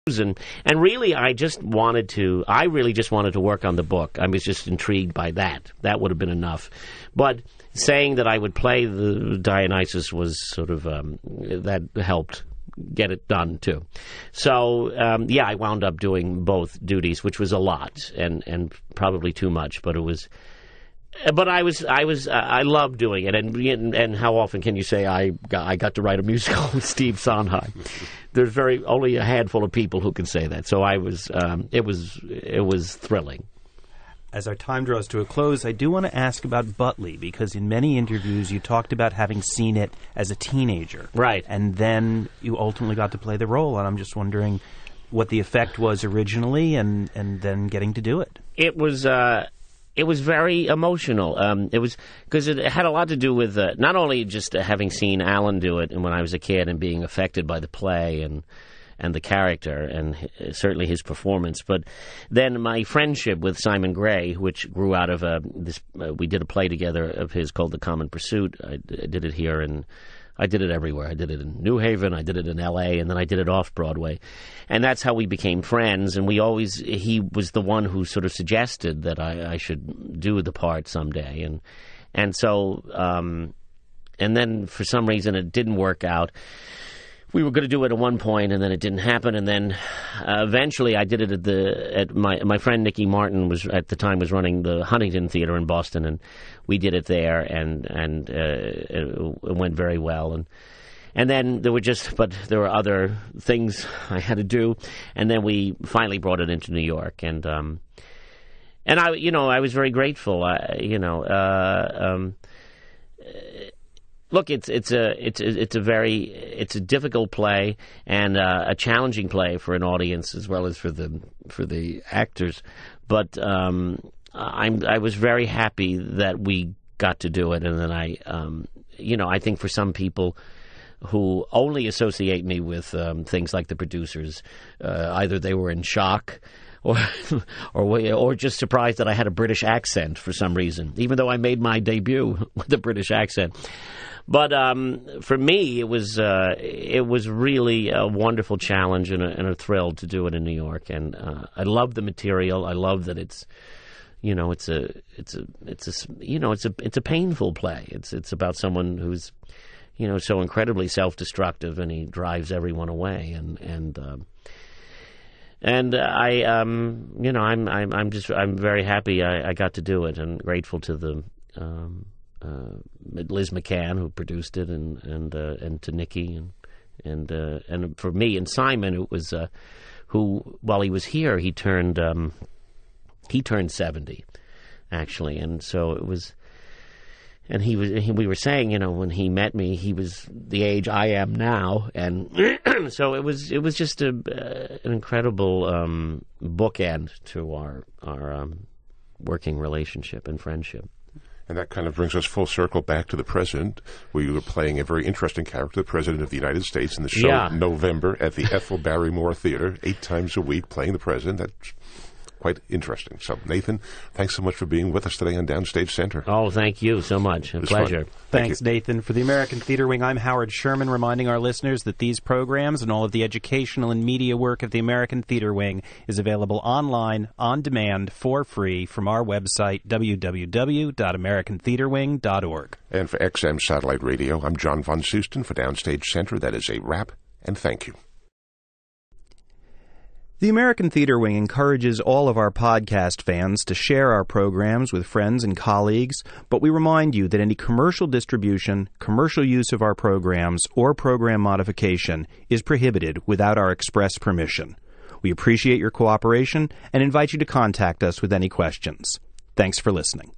And really, I really just wanted to work on the book. I was just intrigued by that. That would have been enough. But saying that I would play the Dionysus was sort of, that helped get it done, too. So, I wound up doing both duties, which was a lot, and probably too much, but it was... But I loved doing it, and how often can you say I got to write a musical with Steve Sondheim? There's only a handful of people who can say that. So it was thrilling. As our time draws to a close, I do want to ask about Butley, because in many interviews you talked about having seen it as a teenager, right? And then you ultimately got to play the role, and I'm just wondering what the effect was originally, and then getting to do it. It was very emotional. It was because it had a lot to do with not only just having seen Alan do it, and when I was a kid, and being affected by the play and the character, and certainly his performance, but then my friendship with Simon Gray, which grew out of this. We did a play together of his called The Common Pursuit. I did it here, and I did it everywhere. I did it in New Haven, I did it in L.A., and then I did it off-Broadway. And that's how we became friends, and he was the one who sort of suggested that I should do the part someday. And so, and then for some reason it didn't work out. We were going to do it at one point, and then it didn't happen. And then eventually, I did it at my friend Nicky Martin was at the time running the Huntington Theater in Boston, and we did it there, and it went very well. And then there were other things I had to do, and then we finally brought it into New York, and I was very grateful. Look, it's a difficult play, and a challenging play for an audience as well as for the actors. But I was very happy that we got to do it, and then I think for some people who only associate me with things like The Producers, either they were in shock or just surprised that I had a British accent for some reason, even though I made my debut with a British accent. But for me, it was really a wonderful challenge and a thrill to do it in New York. And I love the material. I love that it's a painful play. It's about someone who's so incredibly self-destructive, and he drives everyone away. I'm very happy I got to do it, and grateful to the Liz McCann, who produced it, and to Nicky, and for me and Simon, it was who, while he was here, he turned 70 actually, and so it was. And we were saying, when he met me, he was the age I am now, and so it was just an incredible bookend to our working relationship and friendship. And that kind of brings us full circle back to the President, where you were playing a very interesting character, the President of the United States, in the show November at the Ethel Barrymore Theater, 8 times a week, playing the President. That's quite interesting. So, Nathan, thanks so much for being with us today on Downstage Center. Oh, thank you so much. A pleasure. Thanks, Nathan. For the American Theater Wing, I'm Howard Sherman, reminding our listeners that these programs and all of the educational and media work of the American Theater Wing is available online, on demand, for free from our website, www.americantheaterwing.org. And for XM Satellite Radio, I'm John Von Soosten for Downstage Center. That is a wrap, and thank you. The American Theater Wing encourages all of our podcast fans to share our programs with friends and colleagues, but we remind you that any commercial distribution, commercial use of our programs, or program modification is prohibited without our express permission. We appreciate your cooperation and invite you to contact us with any questions. Thanks for listening.